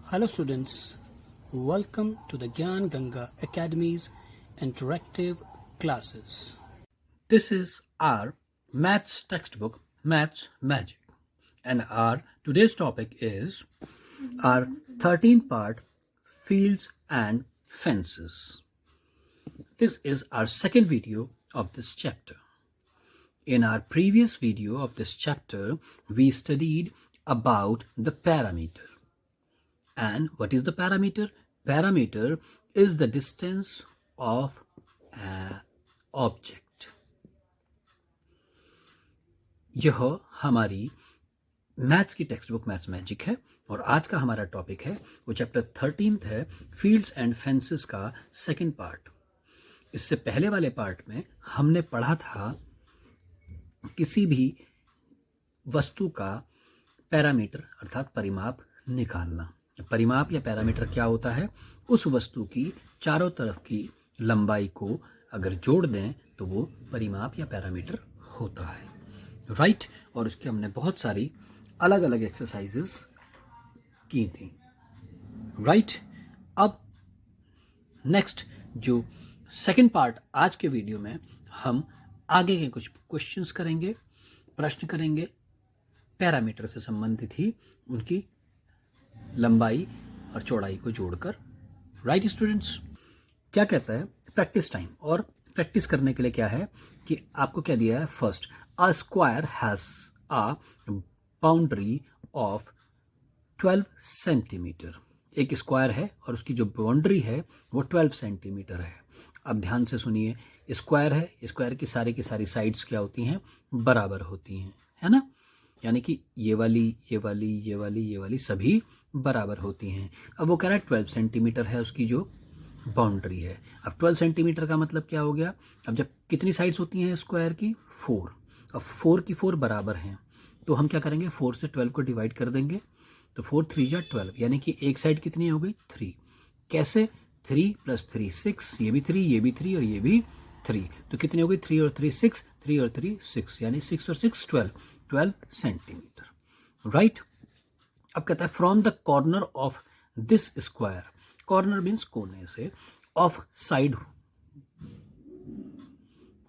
Hello students, welcome to the Gyan Ganga Academy's interactive classes. This is our maths textbook, Maths Magic, and our today's topic is our 13th part, Fields and Fences. This is our second video of this chapter. In our previous video of this chapter, we studied about the parameter. And what is the parameter? Parameter is the distance of an object. यह हमारी maths की text book maths magic है और आज का हमारा topic है वो चैप्टर 13 है, फील्ड्स एंड फेंसेस का सेकंड पार्ट। इससे पहले वाले पार्ट में हमने पढ़ा था किसी भी वस्तु का पैरामीटर अर्थात परिमाप निकालना। परिमाप या पैरामीटर क्या होता है? उस वस्तु की चारों तरफ की लंबाई को अगर जोड़ दें तो वो परिमाप या पैरामीटर होता है, राइट। और उसके हमने बहुत सारी अलग अलग एक्सरसाइजेस की थी, राइट। अब नेक्स्ट जो सेकंड पार्ट आज के वीडियो में हम आगे के कुछ क्वेश्चंस करेंगे, प्रश्न करेंगे पैरामीटर से संबंधित ही, उनकी लंबाई और चौड़ाई को जोड़कर, राइट स्टूडेंट्स। क्या कहता है? Practice time. और प्रैक्टिस करने के लिए क्या है कि आपको क्या दिया है? First, a square has a boundary of 12 centimetre. एक स्क्वायर है और उसकी जो बाउंड्री है वो 12 सेंटीमीटर है। अब ध्यान से सुनिए, स्क्वायर है, स्क्वायर की सारी साइड्स क्या होती हैं? बराबर होती हैं, है ना। यानी कि ये वाली सभी बराबर होती हैं। अब वो कह रहा है 12 सेंटीमीटर है उसकी जो बाउंड्री है। अब 12 सेंटीमीटर का मतलब क्या हो गया? अब जब कितनी साइड्स होती हैं स्क्वायर की? 4। अब 4 की 4 बराबर हैं तो हम क्या करेंगे? 4 से 12 को डिवाइड कर देंगे तो 4 3 जा 12, यानी कि एक साइड कितनी हो गई? 3। कैसे? 3 + 3 6, ये भी 3, ये भी 3 और ये भी 3, तो कितनी हो गई? 3 और 3 6, 3 और 3 6, यानी 6 और 6 12 सेंटीमीटर, राइट। अब कहता है from the corner of this square, corner means कोने से, of side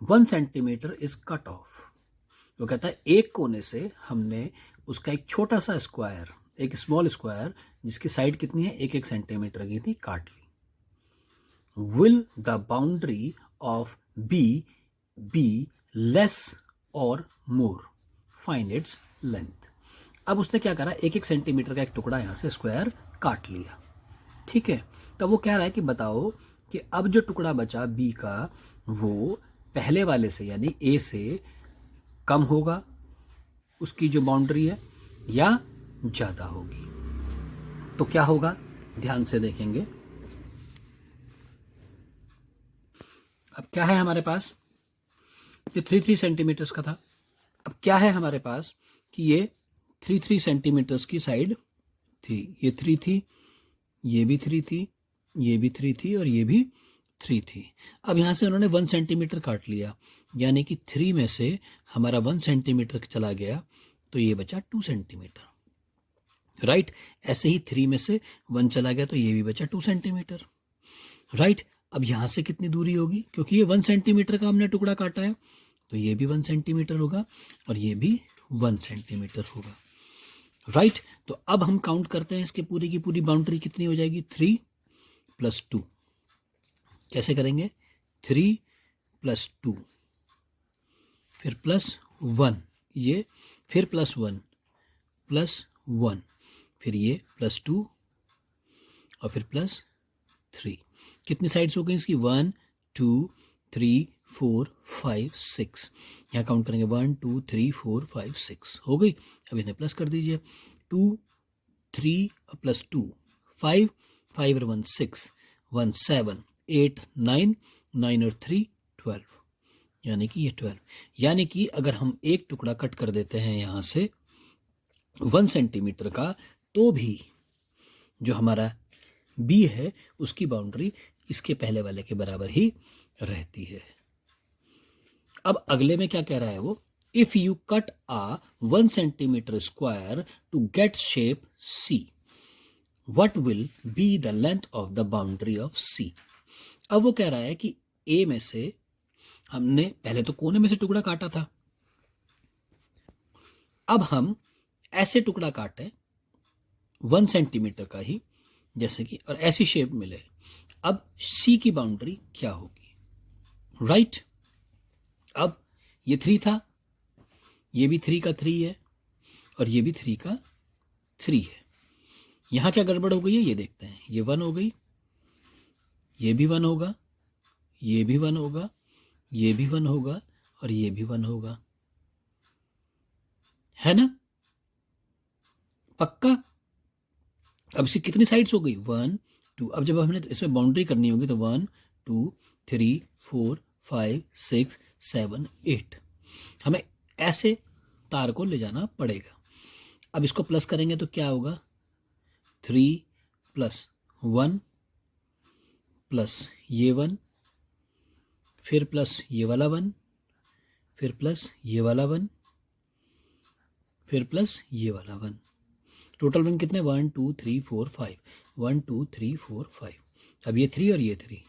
1 centimetre is cut off. तो कहता है एक कोने से हमने उसका एक छोटा सा स्क्वायर, एक स्मॉल स्क्वायर जिसकी साइड कितनी है? 1 सेंटीमीटर की थी, काट ली। Will the boundary of B B less और मोर, फाइंड इट्स लेंथ। अब उसने क्या करा? 1 सेंटीमीटर का एक टुकड़ा यहां से स्क्वायर काट लिया, ठीक है। तो वो कह रहा है कि बताओ कि अब जो टुकड़ा बचा बी का वो पहले वाले से यानी ए से कम होगा, उसकी जो बाउंड्री है, या ज्यादा होगी। तो क्या होगा? ध्यान से देखेंगे। अब क्या है हमारे पास? ये 3 सेंटीमीटर्स का था। अब क्या है हमारे पास कि ये 3 सेंटीमीटर्स की साइड थी, ये 3 थी, ये भी 3 थी, ये भी 3 थी और ये भी 3 थी। अब यहां से उन्होंने 1 सेंटीमीटर काट लिया, यानी कि 3 में से हमारा 1 सेंटीमीटर चला गया तो ये बचा 2 सेंटीमीटर, राइट। ऐसे ही 3 में से 1 चला गया तो ये भी बचा 2 सेंटीमीटर, राइट। अब यहां से कितनी दूरी होगी? क्योंकि ये 1 सेंटीमीटर का हमने टुकड़ा काटा है तो ये भी 1 सेंटीमीटर होगा और ये भी 1 सेंटीमीटर होगा, राइट। तो अब हम काउंट करते हैं इसके पूरी की पूरी बाउंड्री कितनी हो जाएगी? 3 + 2। कैसे करेंगे? 3 + 2 फिर +1, ये फिर +1 +1, फिर ये +2 और फिर +3। कितनी साइड्स हो गई इसकी? 1 2 3 4 5 6। यहाँ काउंट करेंगे 1 2 3 4 5 6 हो गई। अब इन्हें प्लस कर दीजिए, 2 3 + 2 5 5 और 1 6 1 7 8 9 9 और 3 12, यानी कि ये 12। यानी कि अगर हम एक टुकड़ा कट कर देते हैं यहाँ से 1 सेंटीमीटर का तो भी जो हमारा बी है उसकी बाउंड्री इसके पहले वाले के बराबर ही रहती है। अब अगले में क्या कह रहा है वो? if you cut a 1 centimeter square to get shape C, what will be the length of the boundary of C? अब वो कह रहा है कि A में से हमने पहले तो कोने में से टुकड़ा काटा था, अब हम ऐसे टुकड़ा काटे 1 सेंटीमीटर का ही, जैसे कि, और ऐसी शेप मिले। अब C की बाउंड्री क्या होगी? राइट अब ये 3 था, ये भी 3 का 3 है, और ये भी 3 का 3 है। यहां क्या गड़बड़ हो गई है ये देखते हैं। ये 1 हो गई, ये भी 1 होगा, ये भी 1 होगा, ये भी 1 होगा, और ये भी 1 होगा, है ना? पक्का? अब इसकी कितनी साइड्स हो गई? 1 2। अब जब हमने इसमें बाउंड्री करनी होगी तो 1 2 3 4 5 6 7 8, हमें ऐसे तार को ले जाना पड़ेगा। अब इसको प्लस करेंगे तो क्या होगा? 3 + 1 प्लस ये 1, फिर प्लस ये वाला 1, फिर प्लस ये वाला 1, फिर प्लस ये वाला 1। टोटल 1 कितने? 1 2 3 4 5, 1 2 3 4 5। अब ये 3 और ये 3,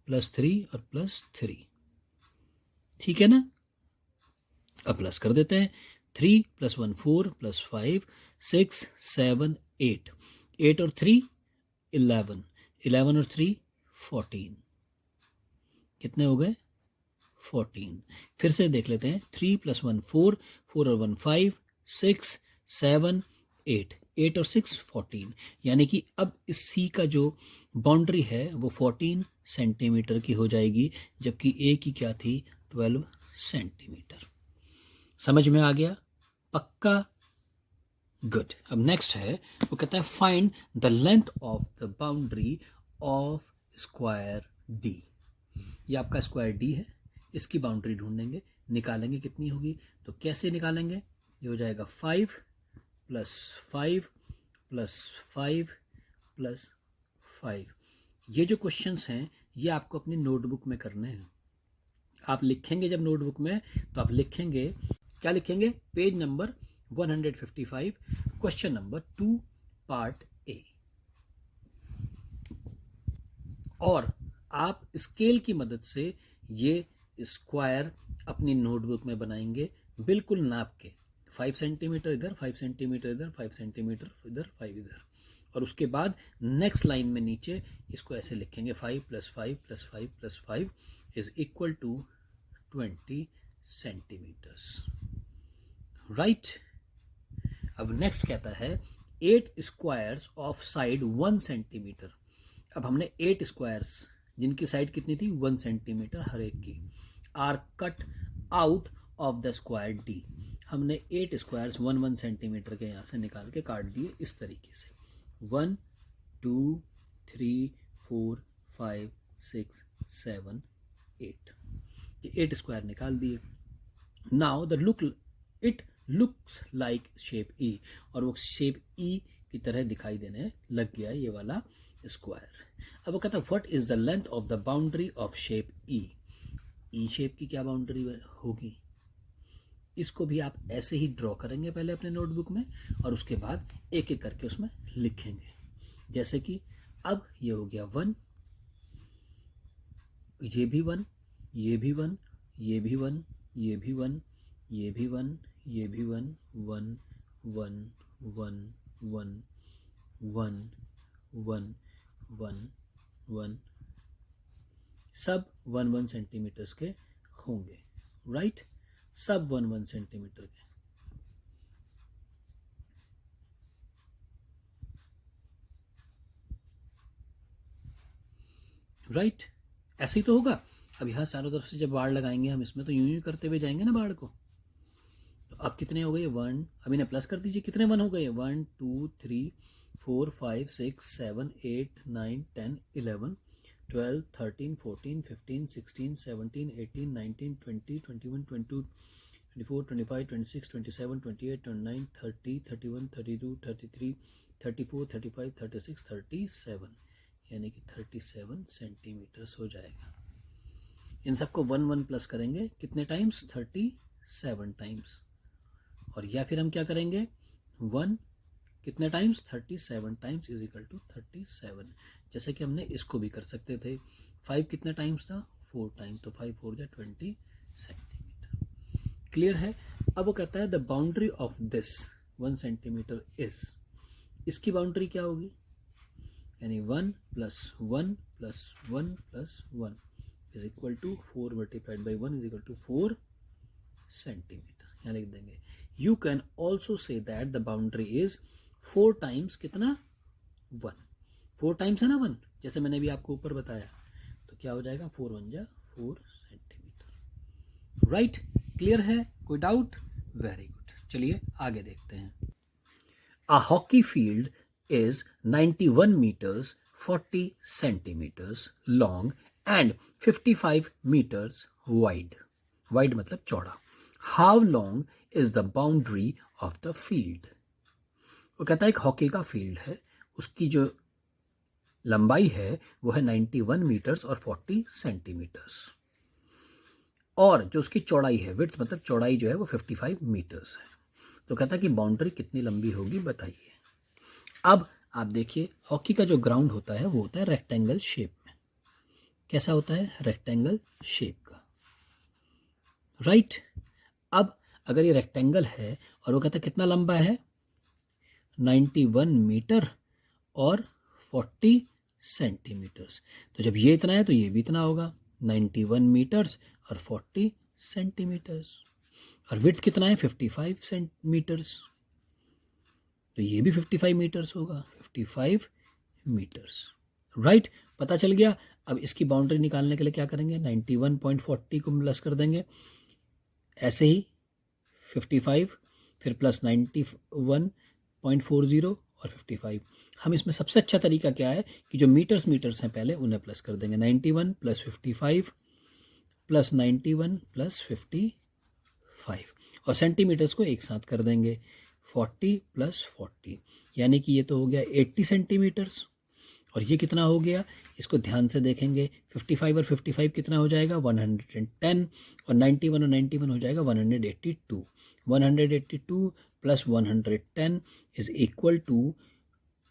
+3 और +3, ठीक है ना? अब प्लस कर देते हैं। 3 + 1 4 + 5 6 7 8, 8 और 3 11, 11 और 3 14, कितने हो गए? 14। फिर से देख लेते हैं। 3 + 1 4, 4 और 1 5 6 7 8, 8 और 6 14, यानी कि अब इस C का जो बाउंड्री है वो 14 सेंटीमीटर की हो जाएगी, जबकि A की क्या थी? 12 सेंटीमीटर। समझ में आ गया? पक्का? गुड। अब नेक्स्ट है, वो कहता है find the length of the boundary of square D। ये आपका स्क्वायर D है, इसकी बाउंड्री ढूंढेंगे, निकालेंगे कितनी होगी। तो कैसे निकालेंगे? ये हो जाएगा 5 + 5 + 5 + 5। ये जो क्वेश्चंस हैं ये आपको अपनी नोटबुक में करने हैं। आप लिखेंगे जब नोटबुक में, तो आप लिखेंगे, क्या लिखेंगे? Page number 155, question number 2 part A। और आप स्केल की मदद से ये स्क्वायर अपनी नोटबुक में बनाएंगे, बिल्कुल नाप के। 5 सेंटीमीटर इधर, 5 सेंटीमीटर इधर, 5 सेंटीमीटर इधर, 5 इधर। और उसके बाद नेक्स्ट लाइन में नीचे इसको ऐसे लिखेंगे, 5 + 5 + 5 + 5 = 20 सेंटीमीटर्स। राइट। अब नेक्स्ट कहता है 8 स्क्वायर्स ऑफ साइड 1 सेंटीमीटर। अब हमने 8 स्क्वायर्स, जिनकी साइड कितनी थी? 1 सेंटीमीटर हर एक की, are cut out of the square D। हमने 8 स्क्वायर्स 1 सेंटीमीटर के यहाँ से निकाल के काट दिए इस तरीके से। 1 2 3 4 5 6 7 8, ये 8 स्क्वायर निकाल दिए। Now the it looks like shape E, और वो शेप E की तरह दिखाई देने लग गया ये वाला स्क्वायर। अब वो कहता है what is the length of the boundary of shape E। E shape की क्या बाउंड्री होगी? इसको भी आप ऐसे ही ड्रॉ करेंगे पहले अपने नोटबुक में, और उसके बाद एक एक करके उसमें लिखेंगे। जैसे कि अब ये हो गया 1, ये भी 1, ये भी 1, ये भी 1, ये भी 1, ये भी 1, ये भी 1 1 1 1 1 1 1 1 1, सब 1 सेंटीमीटर्स के होंगे। राइट, सब 1 सेंटीमीटर के। राइट, ऐसे ही तो होगा। अब यहाँ चारों तरफ से जब बाड़ लगाएंगे हम इसमें, तो यूं ही करते हुए जाएंगे ना बाड़ को। तो अब कितने हो गए? 1। अब इन्हें प्लस कर दीजिए, कितने 1 हो गए? 1 2 3 4 5 6 7 8 9 10 11 12 13 14 15 16 17 18 19 20 21 22 24 25 26 27 28 29 30 31 32 33 34 35 36 37, यानी कि 37 सेंटीमीटर्स हो जाएगा। इन सबको 1 1 प्लस करेंगे कितने टाइम्स? 37 टाइम्स। और या फिर हम क्या करेंगे? 1 कितने times? 37 times is equal to 37। जैसे कि हमने इसको भी कर सकते थे। 5 कितने टाइम्स था? 4 टाइम्स, तो 5 4 जा 20 सेंटीमीटर। क्लियर है? अब वो कहता है the boundary of this 1 centimetre is, इसकी बाउंड्री क्या होगी? यानी 1 + 1 + 1 + 1 is equal to 4 multiplied by 1 is equal to 4 centimetre. यहाँ लिख देंगे। You can also say that the boundary is 4 times कितना? 1। 4 टाइम्स है ना 1, जैसे मैंने भी आपको ऊपर बताया, तो क्या हो जाएगा? 4 1 जा 4 सेंटीमीटर। राइट? क्लियर है? कोई डाउट? Very good. चलिए आगे देखते हैं। A hockey field is 91 meters 40 centimeters long and 55 meters wide. Wide मतलब चौड़ा. How long is the boundary of the field? वो कहता है एक हॉकी का फील्ड है, उसकी जो लंबाई है वो है 91 मीटर्स और 40 सेंटीमीटर्स, और जो उसकी चौड़ाई है, विड्थ मतलब चौड़ाई जो है वो 55 मीटर्स है। तो कहता है कि बाउंड्री कितनी लंबी होगी बताइए। अब आप देखिए, हॉकी का जो ग्राउंड होता है वो होता है रेक्टेंगल शेप में। कैसा होता है? रेक्टेंगल शेप का। राइट? अब अगर ये रेक्टेंगल है और वो कहता है कितना लंबा है? 91 मीटर और 40 सेंटीमीटर्स। तो जब ये इतना है तो ये भी इतना होगा, 91 मीटर्स और 40 सेंटीमीटर्स। और विड्थ कितना है? 55 सेंटीमीटर्स, तो ये भी 55 मीटर्स होगा, 55 मीटर्स। राइट? पता चल गया। अब इसकी बाउंड्री निकालने के लिए क्या करेंगे? 91.40 को प्लस कर देंगे, ऐसे ही 55 फिर प्लस 91.40 और 55। हम इसमें सबसे अच्छा तरीका क्या है कि जो मीटर्स हैं पहले उन्हें प्लस कर देंगे। 91 + 55 + 91 + 55, और सेंटीमीटर्स को एक साथ कर देंगे, 40 + 40, यानी कि ये तो हो गया 80 सेंटीमीटर्स। और ये कितना हो गया? इसको ध्यान से देखेंगे, 55 और 55 कितना हो जाएगा? 110, और 91 और 91 हो जाएगा 182। 182 + 110 इज इक्वल टू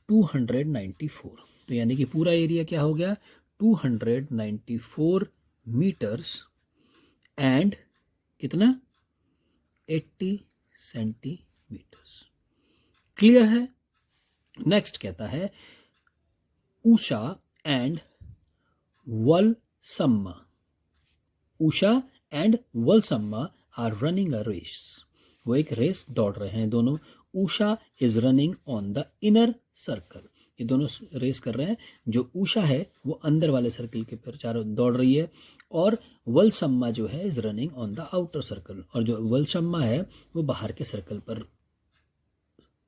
294। तो यानी कि पूरा एरिया क्या हो गया? 294 मीटर्स एंड कितना? 80 सेंटीमीटर्स। क्लियर है? नेक्स्ट कहता है Usha and Valsamma. Usha and Valsamma are running a race. वो एक रेस दौड़ रहे हैं दोनों। Usha is running on the inner circle. ये दोनों रेस कर रहे हैं। जो उषा है वो अंदर वाले सर्कल के पर चारों दौड़ रही है, और वलसम्मा जो है is running on the outer circle, और जो वलसम्मा है वो बाहर के सर्कल पर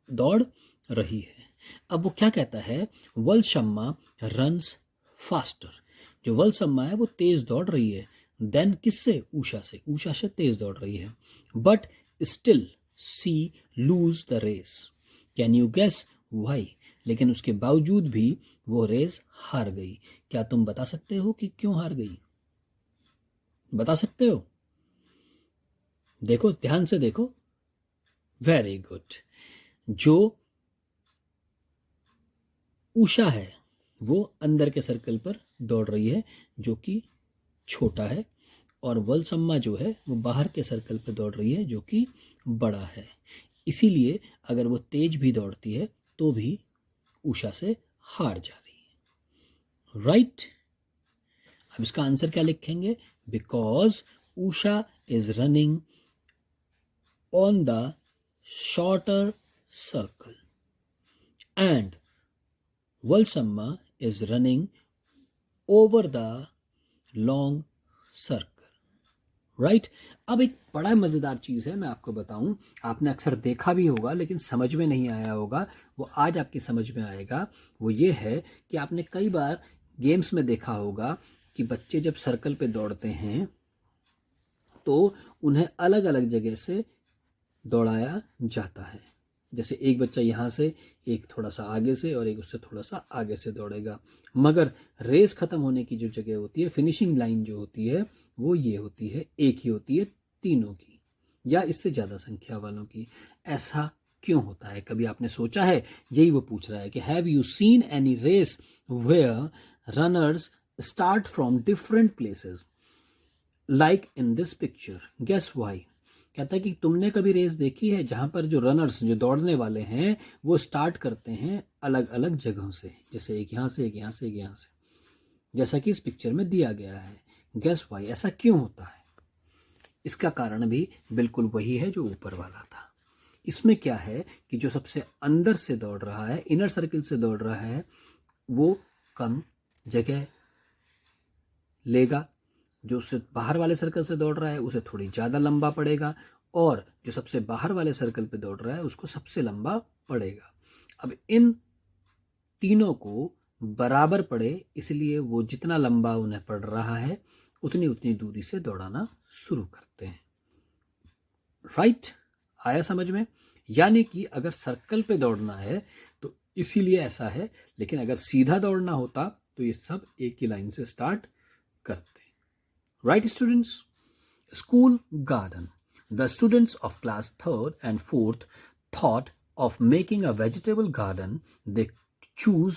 दौड़ रही है। अब वो क्या कहता है? Valsamma runs faster. जो वलसम्मा है वो तेज दौड़ रही है, देन किससे? उषा से। उषा से तेज दौड़ रही है, but still she lose the race. Can you guess why? लेकिन उसके बावजूद भी वो रेस हार गई। क्या तुम बता सकते हो कि क्यों हार गई? बता सकते हो? देखो, ध्यान से देखो। Very good. जो उषा है वो अंदर के सर्कल पर दौड़ रही है जो कि छोटा है, और वलसम्मा जो है वो बाहर के सर्कल पर दौड़ रही है जो कि बड़ा है। इसीलिए अगर वो तेज भी दौड़ती है तो भी उषा से हार जाती है। राइट? अब इसका आंसर क्या लिखेंगे? Because Usha is running on the shorter circle and Valsamma is running over the long circle. Right? अब एक बड़ा मज़ेदार चीज़ है, मैं आपको बताऊं, आपने अक्सर देखा भी होगा लेकिन समझ में नहीं आया होगा, वो आज आपकी समझ में आएगा। वो ये है कि आपने कई बार गेम्स में देखा होगा कि बच्चे जब सर्कल पे दौड़ते हैं तो उन्हें अलग अलग जगह से दौड़ाया जाता है। जैसे एक बच्चा यहाँ से, एक थोड़ा सा आगे से, और एक उससे थोड़ा सा आगे से दौड़ेगा, मगर रेस ख़त्म होने की जो जगह होती है, फिनिशिंग लाइन जो होती है, वो ये होती है, एक ही होती है तीनों की या इससे ज़्यादा संख्या वालों की। ऐसा क्यों होता है? कभी आपने सोचा है? यही वो पूछ रहा है कि have you seen any race where runners start from different places like in this picture, guess why? कहता है कि तुमने कभी रेस देखी है जहां पर जो रनर्स, जो दौड़ने वाले हैं, वो स्टार्ट करते हैं अलग अलग जगहों से, जैसे एक यहां से, एक यहां से, एक यहां से, जैसा कि इस पिक्चर में दिया गया है। Guess why? ऐसा क्यों होता है? इसका कारण भी बिल्कुल वही है जो ऊपर वाला था। इसमें क्या है कि जो सबसे अंदर से दौड़ रहा है, इनर सर्किल से दौड़ रहा है, वो कम जगह लेगा। जो उससे बाहर वाले सर्कल से दौड़ रहा है उसे थोड़ी ज़्यादा लंबा पड़ेगा, और जो सबसे बाहर वाले सर्कल पे दौड़ रहा है उसको सबसे लंबा पड़ेगा। अब इन तीनों को बराबर पड़े, इसलिए वो जितना लंबा उन्हें पड़ रहा है उतनी उतनी दूरी से दौड़ाना शुरू करते हैं। राइट? आया समझ में? यानी कि अगर सर्कल पे दौड़ना है तो इसीलिए ऐसा है, लेकिन अगर सीधा दौड़ना होता तो ये सब एक ही लाइन से स्टार्ट करते हैं। Right students? School garden. The students of class 3rd and 4th thought of making a vegetable garden. They choose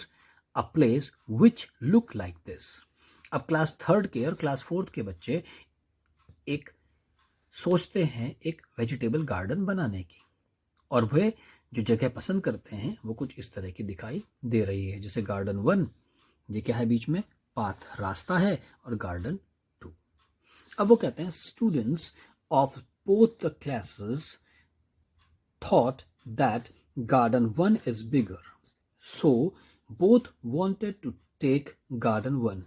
a place which look like this. अब क्लास 3rd के और क्लास 4th के बच्चे एक सोचते हैं एक वेजिटेबल गार्डन बनाने की, और वे जो जगह पसंद करते हैं वो कुछ इस तरह की दिखाई दे रही है। जैसे गार्डन 1, ये क्या है बीच में? पाथ, रास्ता है, और गार्डन 2। अब वो कहते हैं students of both the classes thought that garden 1 is bigger, so both wanted to take garden 1.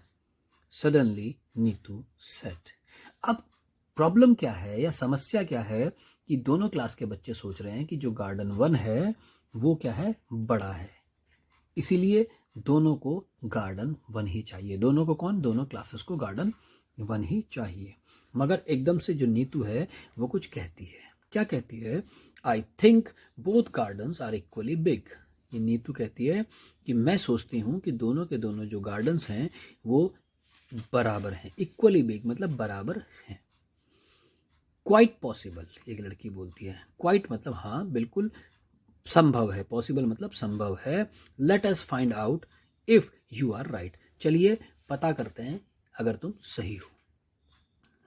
Suddenly Neetu said. अब प्रॉब्लम क्या है या समस्या क्या है कि दोनों क्लास के बच्चे सोच रहे हैं कि जो गार्डन 1 है वो क्या है? बड़ा है, इसीलिए दोनों को गार्डन 1 ही चाहिए। दोनों को कौन? दोनों क्लासेस को गार्डन 1 ही चाहिए। मगर एकदम से जो नीतू है वो कुछ कहती है। क्या कहती है? I think both gardens are equally big. ये नीतू कहती है कि मैं सोचती हूँ कि दोनों के दोनों जो गार्डन्स हैं वो बराबर हैं। इक्वली बिग मतलब बराबर हैं। क्वाइट पॉसिबल, एक लड़की बोलती है। क्वाइट मतलब हाँ, बिल्कुल संभव है। पॉसिबल मतलब संभव है। Let us find out if you are right. चलिए पता करते हैं अगर तुम सही हो।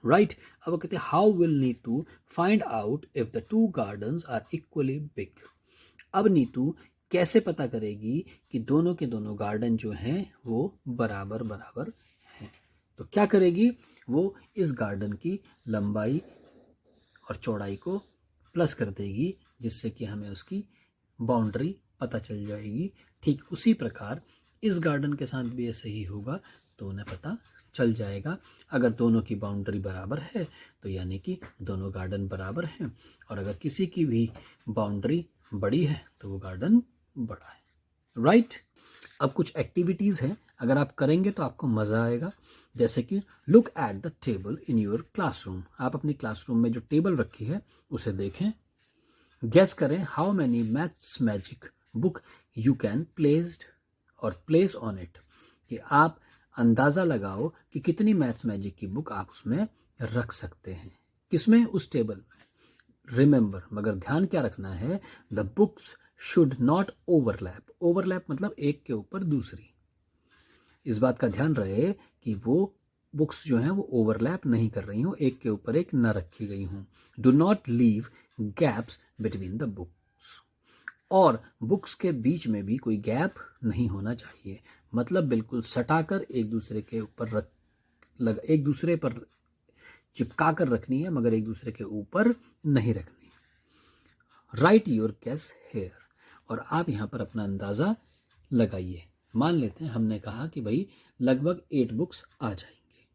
राइट? अब वो कहते हैं how will Neetu find out if the two gardens are equally big. अब नीतू कैसे पता करेगी कि दोनों के दोनों गार्डन जो हैं वो बराबर बराबर हैं? तो क्या करेगी? वो इस गार्डन की लंबाई और चौड़ाई को प्लस कर देगी, जिससे कि हमें उसकी बाउंड्री पता चल जाएगी। ठीक उसी प्रकार इस गार्डन के साथ भी ऐसे ही होगा, तो उन्हें पता चल जाएगा। अगर दोनों की बाउंड्री बराबर है तो यानी कि दोनों गार्डन बराबर हैं, और अगर किसी की भी बाउंड्री बड़ी है तो वो गार्डन बड़ा है। राइट? अब कुछ एक्टिविटीज़ हैं, अगर आप करेंगे तो आपको मज़ा आएगा। जैसे कि look at the table in your classroom. आप अपनी क्लासरूम में जो टेबल रखी है उसे देखें। गेस करें how many maths magic book you can placed और प्लेस ऑन इट। कि आप अंदाज़ा लगाओ कि कितनी मैथ्स मैजिक की बुक आप उसमें रख सकते हैं। किसमें? उस टेबल में। रिमेंबर, मगर ध्यान क्या रखना है? The books should not overlap. Overlap मतलब एक के ऊपर दूसरी। इस बात का ध्यान रहे कि वो बुक्स जो हैं वो ओवरलैप नहीं कर रही हूँ, एक के ऊपर एक न रखी गई हूँ। Do not leave gaps between the books. और बुक्स के बीच में भी कोई गैप नहीं होना चाहिए। मतलब बिल्कुल सटाकर एक दूसरे के ऊपर एक दूसरे पर चिपका कर रखनी है, मगर एक दूसरे के ऊपर नहीं रखनी। Write your guess here. और आप यहाँ पर अपना अंदाज़ा लगाइए। मान लेते हैं हमने कहा कि भाई लगभग 8 बुक्स आ जाएंगे।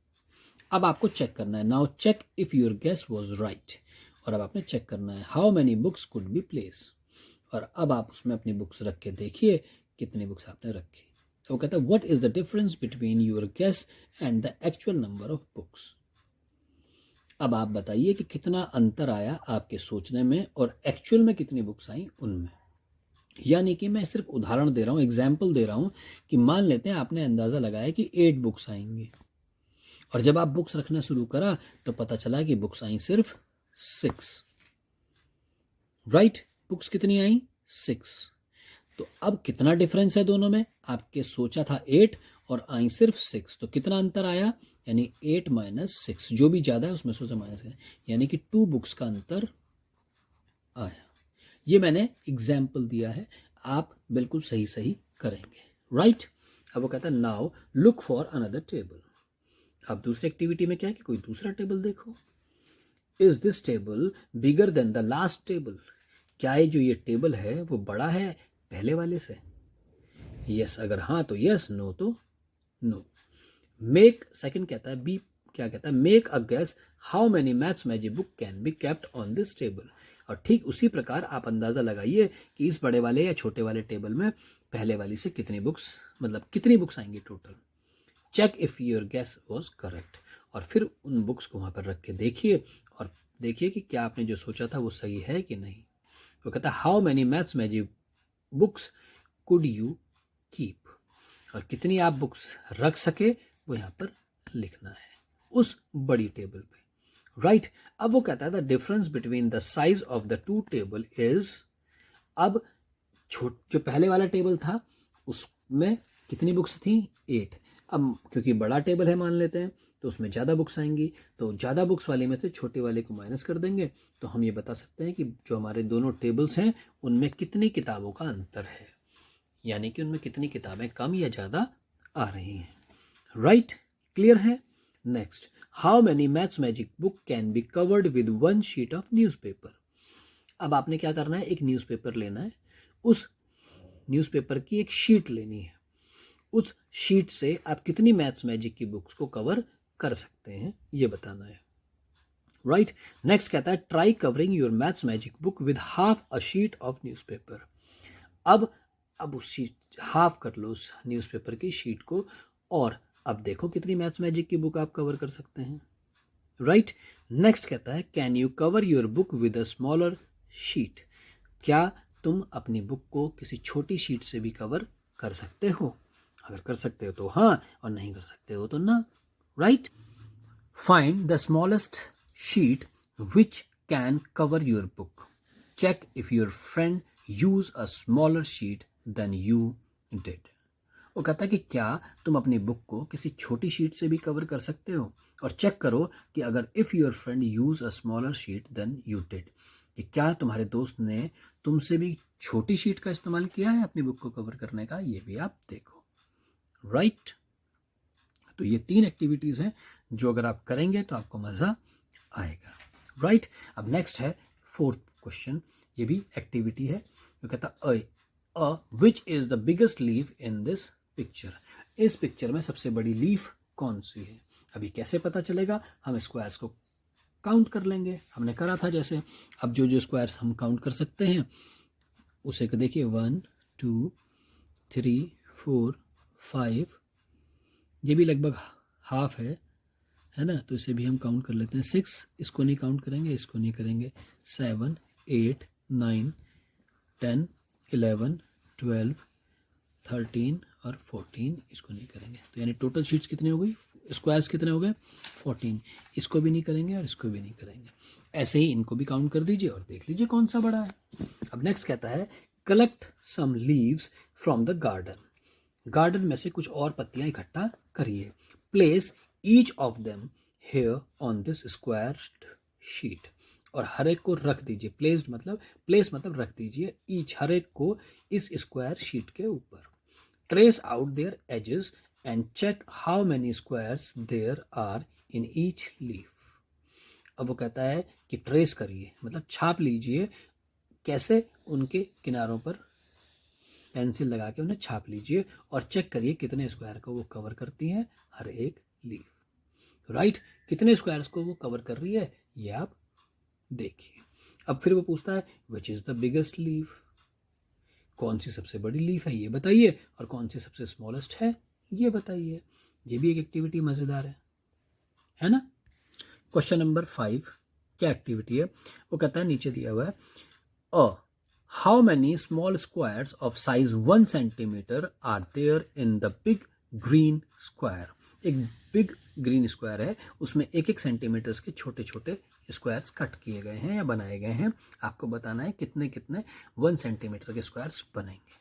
अब आपको चेक करना है। Now check if your guess was right. और अब आपने चेक करना है how many books could be place. और अब आप उसमें अपनी बुक्स रख के देखिए कितनी बुक्स आपने रखी। तो वो कहता है what is the difference between your guess and the actual number of books. अब आप बताइए कि कितना अंतर आया आपके सोचने में और एक्चुअल में कितनी बुक्स आई उनमें। यानी कि मैं सिर्फ उदाहरण दे रहा हूँ, एग्जाम्पल दे रहा हूँ कि मान लेते हैं आपने अंदाज़ा लगाया कि 8 बुक्स आएंगी, और जब आप बुक्स रखना शुरू करा तो पता चला कि बुक्स आई सिर्फ 6। राइट? बुक्स कितनी आई 6। तो अब कितना डिफरेंस है दोनों में, आपके सोचा था 8 और आई सिर्फ 6, तो कितना अंतर आया, यानी 8 माइनस 6, जो भी ज़्यादा है उसमें से माइनस है, यानी कि 2 बुक्स का अंतर आया। ये मैंने एग्जाम्पल दिया है, आप बिल्कुल सही सही करेंगे, राइट। अब वो कहता है now look for another table. अब दूसरी एक्टिविटी में क्या है कि कोई दूसरा टेबल देखो। Is this table bigger than the last table? क्या ये जो ये टेबल है वो बड़ा है पहले वाले से? यस अगर हाँ तो यस, नो तो नो। मेक, सेकंड कहता है बी, क्या कहता है, make a guess how many maths magic book can be kept on this table. और ठीक उसी प्रकार आप अंदाजा लगाइए कि इस बड़े वाले या छोटे वाले टेबल में पहले वाली से कितनी बुक्स, मतलब कितनी बुक्स आएंगी total. Check if your guess was correct. और फिर उन बुक्स को वहां पर रख के देखिए और देखिए कि क्या आपने जो सोचा था वो सही है कि नहीं। वो कहता है how many maths magic books could you keep, और कितनी आप बुक्स रख सके वो यहाँ पर लिखना है उस बड़ी टेबल पे, राइट। अब वो कहता है the difference between the size of the two table is, अब जो पहले वाला टेबल था उसमें कितनी बुक्स थी 8, अब क्योंकि बड़ा टेबल है मान लेते हैं तो उसमें ज़्यादा बुक्स आएंगी, तो ज़्यादा बुक्स वाले में से छोटे वाले को माइनस कर देंगे, तो हम ये बता सकते हैं कि जो हमारे दोनों टेबल्स हैं उनमें कितनी किताबों का अंतर है, यानी कि उनमें कितनी किताबें कम या ज़्यादा आ रही हैं, राइट। क्लियर है। Next, how many maths magic book can be covered with 1 sheet of newspaper. अब आपने क्या करना है, एक न्यूज़पेपर लेना है, उस न्यूज़पेपर की एक शीट लेनी है, उस शीट से आप कितनी मैथ्स मैजिक की बुक्स को कवर कर सकते हैं ये बताना है, राइट। नेक्स्ट कहता है try covering your maths magic book with half a sheet of newspaper. अब उस शीट हाफ कर लो उस न्यूज़पेपर की शीट को, और अब देखो कितनी मैथ्स मैजिक की बुक आप कवर कर सकते हैं, राइट। नेक्स्ट कहता है can you cover your book with a smaller sheet. क्या तुम अपनी बुक को किसी छोटी शीट से भी कवर कर सकते हो? अगर कर सकते हो तो हाँ, और नहीं कर सकते हो तो ना, right. Find the smallest sheet which can cover your book. Check if your friend use a smaller sheet than you did. वो कहता है कि क्या तुम अपनी बुक को किसी छोटी शीट से भी कवर कर सकते हो, और चेक करो कि अगर if your friend use a smaller sheet than you did, कि क्या तुम्हारे दोस्त ने तुमसे भी छोटी शीट का इस्तेमाल किया है अपनी बुक को कवर करने का, ये भी आप देखो, राइट। तो ये 3 एक्टिविटीज़ हैं जो अगर आप करेंगे तो आपको मज़ा आएगा, राइट। अब नेक्स्ट है 4th क्वेश्चन, ये भी एक्टिविटी है। जो कहता which is the biggest leaf in this picture. इस पिक्चर में सबसे बड़ी लीफ कौन सी है? अभी कैसे पता चलेगा, हम स्क्वायर्स को काउंट कर लेंगे, हमने करा था जैसे। अब जो जो स्क्वायर्स हम काउंट कर सकते हैं उसे को देखिए 1 2 3 4 5, ये भी लगभग हाफ है ना, तो इसे भी हम काउंट कर लेते हैं। 6 इसको नहीं काउंट करेंगे, इसको नहीं करेंगे। 7 8 9 10 11 12 13 और 14 इसको नहीं करेंगे, तो यानी टोटल शीट्स कितनी हो गई, स्क्वायर्स कितने हो गए 14। इसको भी नहीं करेंगे और इसको भी नहीं करेंगे, ऐसे ही इनको भी काउंट कर दीजिए और देख लीजिए कौन सा बड़ा है। अब नेक्स्ट कहता है collect some leaves from the garden. Garden में से कुछ और पत्तियां इकट्ठा करिए। Place each of them here on this square sheet, और हर एक को रख दीजिए। प्लेस मतलब रख दीजिए, ईच हर एक को इस स्क्वायर शीट के ऊपर। Trace out their edges and check how many squares there are in each leaf. अब वो कहता है कि ट्रेस करिए, मतलब छाप लीजिए, कैसे, उनके किनारों पर पेंसिल लगा के उन्हें छाप लीजिए और चेक करिए कितने स्क्वायर को वो कवर करती हैं हर एक लीफ, राइट। कितने स्क्वायर्स को वो कवर कर रही है ये आप देखिए। अब फिर वो पूछता है which is the biggest leaf, कौन सी सबसे बड़ी लीफ है ये बताइए, और कौन सी सबसे स्मॉलेस्ट है ये बताइए। ये भी एक एक्टिविटी मज़ेदार है ना। क्वेश्चन नंबर 5 क्या एक्टिविटी है, वो कहता है नीचे दिया हुआ है how many small squares of size 1 centimetre are there in the big green square. एक बिग ग्रीन स्क्वायर है, उसमें 1-1 सेंटीमीटर्स के छोटे छोटे स्क्वायर्स कट किए गए हैं या बनाए गए हैं। आपको बताना है कितने कितने 1 सेंटीमीटर के स्क्वायर्स बनेंगे।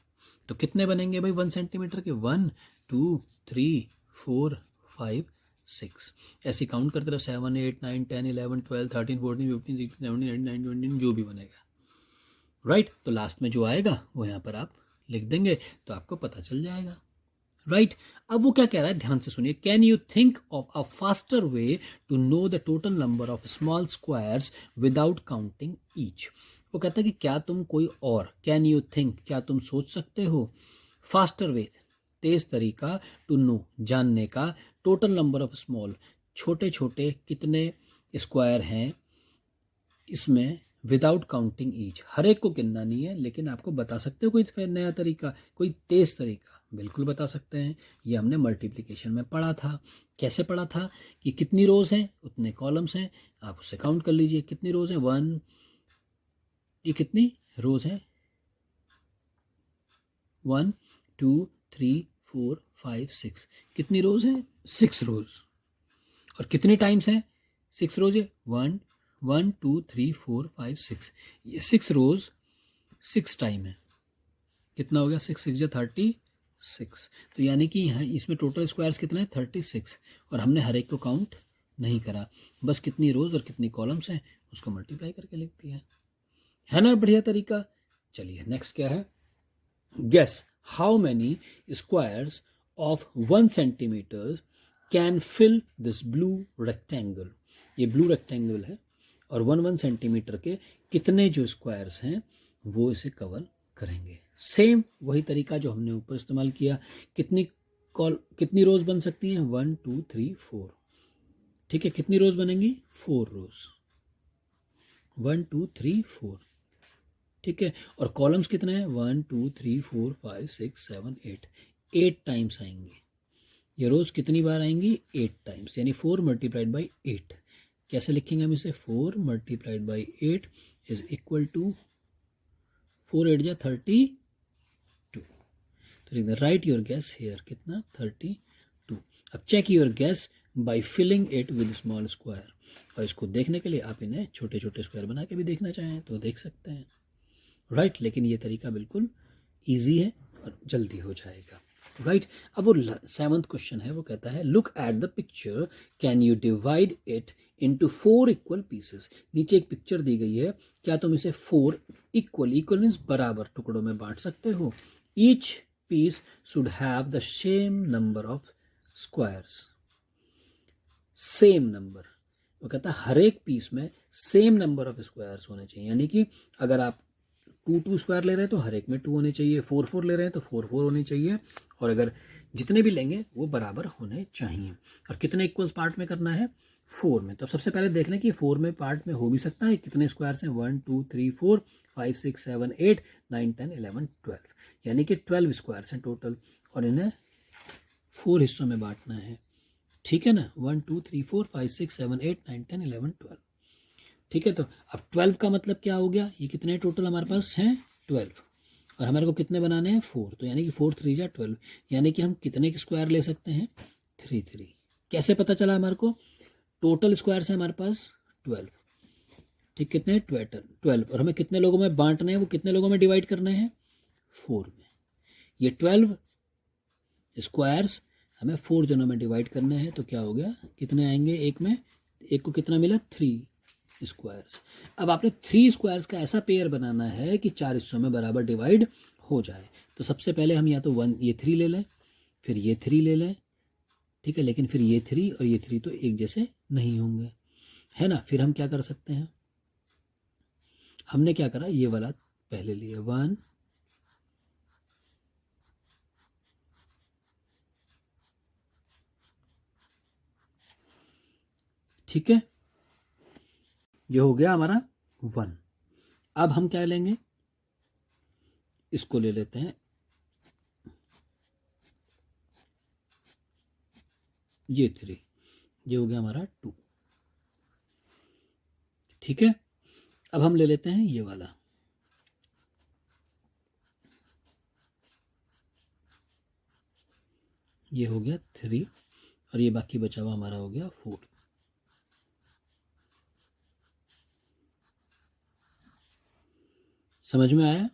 तो कितने बनेंगे भाई 1 सेंटीमीटर के? 1 2 3 4 5 6। ऐसे काउंट करते रहो, 7 8 9 10 11 12 13 14 15 16 17 18 19 20 जो भी बनेगा, राइट। तो लास्ट में जो आएगा वो यहाँ पर आप लिख देंगे तो आपको पता चल जाएगा, राइट। अब वो क्या कह रहा है, ध्यान से सुनिए। Can you think of a faster way to know the total number of small squares without counting each? वो कहता है कि क्या तुम कोई और, कैन यू थिंक, क्या तुम सोच सकते हो, फास्टर वे, तेज तरीका, टू नो, जानने का, टोटल नंबर ऑफ स्मॉल, छोटे छोटे कितने स्क्वायर हैं इसमें, विदाउट काउंटिंग ईच, हर एक को गिनना नहीं है, लेकिन आपको बता सकते हो कोई नया तरीका, कोई तेज तरीका? बिल्कुल बता सकते हैं। ये हमने मल्टीप्लिकेशन में पढ़ा था। कैसे पढ़ा था कि कितनी रोज हैं उतने कॉलम्स हैं, आप उससे काउंट कर लीजिए कितनी रोज हैं। 1, ये कितनी रोज हैं? 1 2 3 4 5 6। कितनी रोज हैं? 6 रोज। और कितने टाइम्स हैं 6 रोज? 1 1 2 3 4 5 6। ये 6 रोज 6 टाइम है। कितना हो गया? 6 6 36। तो यानी कि यहाँ इसमें टोटल स्क्वायर्स कितना है? 36। और हमने हर एक को काउंट नहीं करा, बस कितनी रोज और कितनी कॉलम्स हैं उसको मल्टीप्लाई करके लिख दिया, है ना? बढ़िया तरीका। चलिए नेक्स्ट क्या है, guess how many squares of 1 centimetre can fill this blue rectangle. ये ब्लू रेक्टेंगल है और 1 सेंटीमीटर के कितने जो स्क्वायर्स हैं वो इसे कवर करेंगे। सेम वही तरीका जो हमने ऊपर इस्तेमाल किया। कितनी रोज बन सकती हैं? 1 2 3 4। ठीक है, कितनी रोज बनेंगी? 4 रोज। 1 2 3 4। ठीक है, और कॉलम्स कितने हैं? 1 2 3 4 5 6 7 8। 8 टाइम्स आएंगे। ये रोज कितनी बार आएंगी? 8 टाइम्स, यानी 4 मल्टीप्लाइड बाई 8। कैसे लिखेंगे हम इसे? 4 multiplied by 8 is equal to 4 8 जा 32। तो राइट योर गैस हेयर, कितना? 32। अब check your guess by filling it with small square. और इसको देखने के लिए आप इन्हें छोटे छोटे स्क्वायर बना के भी देखना चाहें तो देख सकते हैं, राइट। लेकिन ये तरीका बिल्कुल ईजी है और जल्दी हो जाएगा, राइट। अब वो 7th क्वेश्चन है, वो कहता है look at the picture, can you divide it into 4 equal pieces. नीचे एक पिक्चर दी गई है, क्या तुम इसे 4 इक्वल मीन्स बराबर टुकड़ों में बांट सकते हो? Each piece should have the same number of squares. Same number, वो कहता है हर एक पीस में सेम नंबर ऑफ स्क्वायर्स होने चाहिए। यानी कि अगर आप 2 2 स्क्वायर ले रहे हैं तो हर एक में 2 होने चाहिए, 4 4 ले रहे हैं तो 4 4 होने चाहिए, और अगर जितने भी लेंगे वो बराबर होने चाहिए। और कितने इक्वल्स पार्ट में करना है? 4 में। तो सबसे पहले देख लें कि 4 में पार्ट में हो भी सकता है। कितने स्क्वायर्स हैं? 1 2 3 4 5 6 7 8 9 10 11 12, यानी कि 12 स्क्वायर्स हैं टोटल, और इन्हें 4 हिस्सों में बांटना है। ठीक है ना? 1 2 3 4 5 6 7 8 9 10 11 12। ठीक है, तो अब 12 का मतलब क्या हो गया? ये कितने टोटल हमारे पास हैं? 12। और हमारे को कितने बनाने हैं? 4। तो यानी कि 4 3 जा 12, यानी कि हम कितने के स्क्वायर ले सकते हैं? 3 3। कैसे पता चला हमारे को? टोटल स्क्वायर है हमारे पास 12। ठीक, कितने? 12। और हमें कितने लोगों में बांटने हैं? वो कितने लोगों में डिवाइड करने हैं? 4 में। ये 12 स्क्वायर्स हमें 4 जनों में डिवाइड करने हैं, तो क्या हो गया? कितने आएंगे एक में? एक को कितना मिला? 3 स्क्वायर्स। अब आपने 3 स्क्वायर्स का ऐसा पेयर बनाना है कि 4 हिस्सों में बराबर डिवाइड हो जाए। तो सबसे पहले हम या तो 1 ये 3 ले लें, फिर ये 3 ले लें, ठीक है, लेकिन फिर ये 3 और ये 3 तो एक जैसे नहीं होंगे, है ना? फिर हम क्या कर सकते हैं? हमने क्या करा, ये वाला पहले लिया 1, ठीक है, ये हो गया हमारा 1। अब हम क्या लेंगे? इसको ले लेते हैं, ये 3, ये हो गया हमारा 2। ठीक है, अब हम ले लेते हैं ये वाला, ये हो गया 3, और ये बाकी बचा हुआ हमारा हो गया 4। समझ में आया?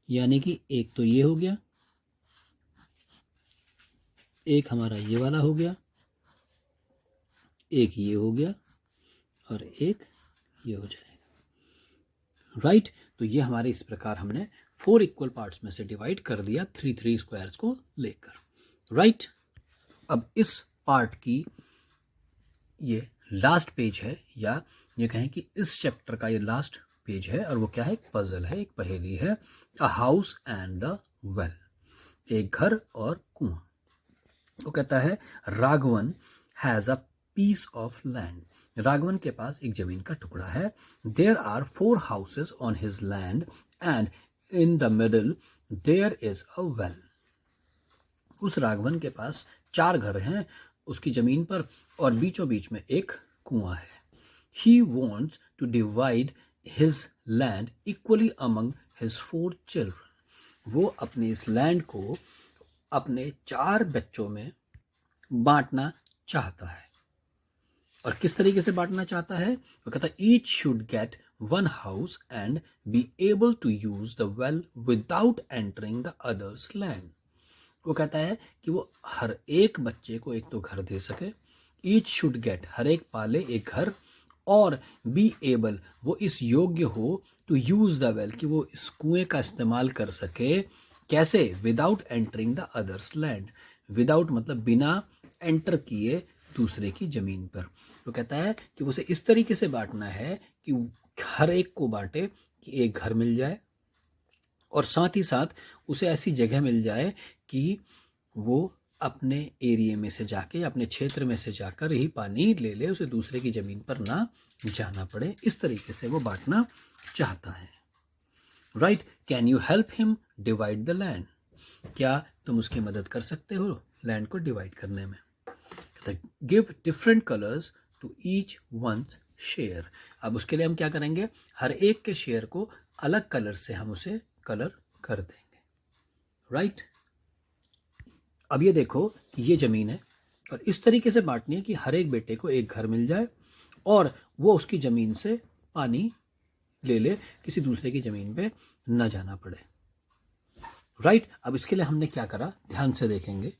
यानी कि एक तो ये हो गया, एक हमारा ये वाला हो गया, एक ये हो गया और एक ये हो जाएगा। राइट? तो ये हमारे इस प्रकार हमने 4 इक्वल पार्ट्स में से डिवाइड कर दिया 3 स्क्वायर्स को लेकर। राइट? अब इस पार्ट की ये लास्ट पेज है, या ये कहें कि इस चैप्टर का ये लास्ट पेज है, और वो क्या है? एक पजल है, एक पहेली है। A house and the well, एक घर और कुआं। वो कहता है Raghavan has a piece of land, Raghavan के पास एक जमीन का टुकड़ा है। There are 4 houses on his land and in the middle there is a well. उस राघवन के पास 4 घर हैं उसकी जमीन पर, और बीचों बीच में एक कुआं है। He wants to divide his land equally among his 4 children. वो अपने इस लैंड को अपने 4 बच्चों में बांटना चाहता है। और किस तरीके से बांटना चाहता है? वो कहता है each should get 1 house and be able to use the well without entering the others land. वो कहता है कि वो हर एक बच्चे को एक तो घर दे सके, ईच शुड गेट, हर एक पाले एक घर, और बी एबल, वो इस योग्य हो, टू यूज द वेल, कि वो इस कुएं का इस्तेमाल कर सके। कैसे? Without entering the others land. Without मतलब बिना एंटर किए दूसरे की जमीन पर। वो कहता है कि उसे इस तरीके से बांटना है कि हर एक को बांटे कि एक घर मिल जाए, और साथ ही साथ उसे ऐसी जगह मिल जाए कि वो अपने एरिया में से जाके, अपने क्षेत्र में से जाकर ही पानी ले ले, उसे दूसरे की ज़मीन पर ना जाना पड़े। इस तरीके से वो बांटना चाहता है। Right? Can you help him divide the land? क्या तुम उसकी मदद कर सकते हो लैंड को डिवाइड करने में? Give different colours to each one's share. अब उसके लिए हम क्या करेंगे? हर एक के शेयर को अलग कलर से हम उसे कलर कर देंगे। राइट? अब ये देखो कि ये जमीन है, और इस तरीके से बांटनी है कि हर एक बेटे को एक घर मिल जाए, और वो उसकी जमीन से पानी ले ले, किसी दूसरे की जमीन पे न जाना पड़े। राइट? अब इसके लिए हमने क्या करा, ध्यान से देखेंगे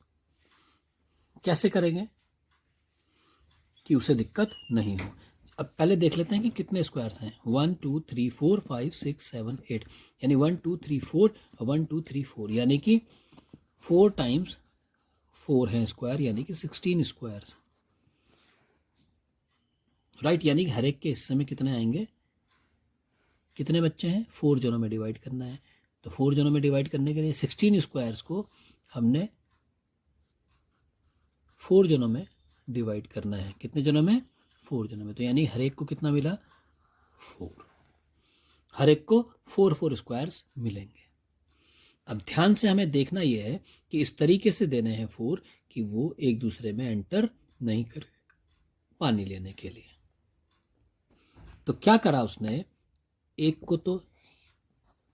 कैसे करेंगे कि उसे दिक्कत नहीं हो। अब पहले देख लेते हैं कि कितने स्क्वायर्स हैं। 1 2 3 4 5 6 7 8, यानी 1 2 3 4 1 2 3 4, यानी कि 4 टाइम्स 4 है स्क्वायर, यानी कि 16 स्क्वायर्स। राइट? यानी कि हर एक के हिस्से में कितने आएंगे? कितने बच्चे हैं? 4 जनों में डिवाइड करना है। तो 4 जनों में डिवाइड करने के लिए 16 स्क्वायर्स को हमने 4 जनों में डिवाइड करना है। कितने जनों में? 4 जनों में। तो यानी हर एक को कितना मिला? 4। हर एक को 4 4 स्क्वायर्स मिलेंगे। अब ध्यान से हमें देखना यह है कि इस तरीके से देने हैं 4 कि वो एक दूसरे में एंटर नहीं करे पानी लेने के लिए। तो क्या करा उसने? एक को तो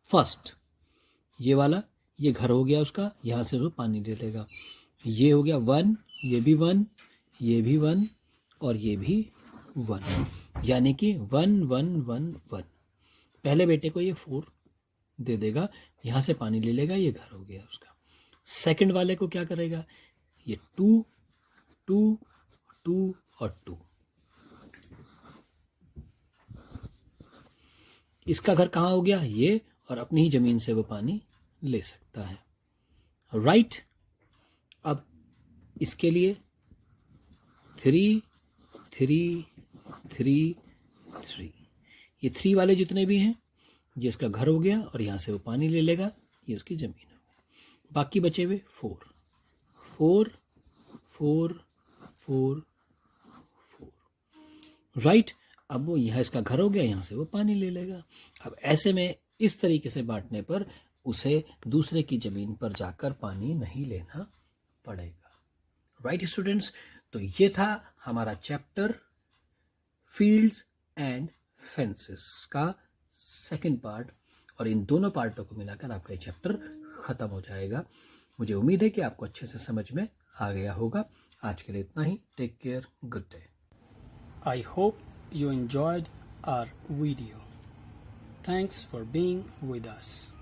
फर्स्ट ये वाला, ये घर हो गया उसका, यहां से वो पानी ले लेगा। ये हो गया 1, ये भी 1, ये भी 1, और ये भी 1, यानी कि 1 1 1 1। पहले बेटे को ये 4 दे देगा, यहां से पानी ले लेगा, ये घर हो गया उसका। सेकंड वाले को क्या करेगा? ये 2 2 2 और 2, इसका घर कहाँ हो गया? ये, और अपनी ही जमीन से वो पानी ले सकता है। राइट? अब इसके लिए 3 3 3 3, ये 3 वाले जितने भी हैं, ये इसका घर हो गया, और यहाँ से वो पानी ले लेगा, ये उसकी ज़मीन हो गई। बाकी बचे हुए 4 4 4 4 4। राइट? अब वो यहाँ इसका घर हो गया, यहाँ से वो पानी ले लेगा। अब ऐसे में इस तरीके से बांटने पर उसे दूसरे की ज़मीन पर जाकर पानी नहीं लेना पड़ेगा। Right students? तो ये था हमारा चैप्टर फील्ड्स एंड फेंसेस का सेकंड पार्ट, और इन दोनों पार्टों को मिलाकर आपका ये चैप्टर ख़त्म हो जाएगा। मुझे उम्मीद है कि आपको अच्छे से समझ में आ गया होगा। आज के लिए इतना ही. Take care. Good day. I hope you enjoyed our video. Thanks for being with us.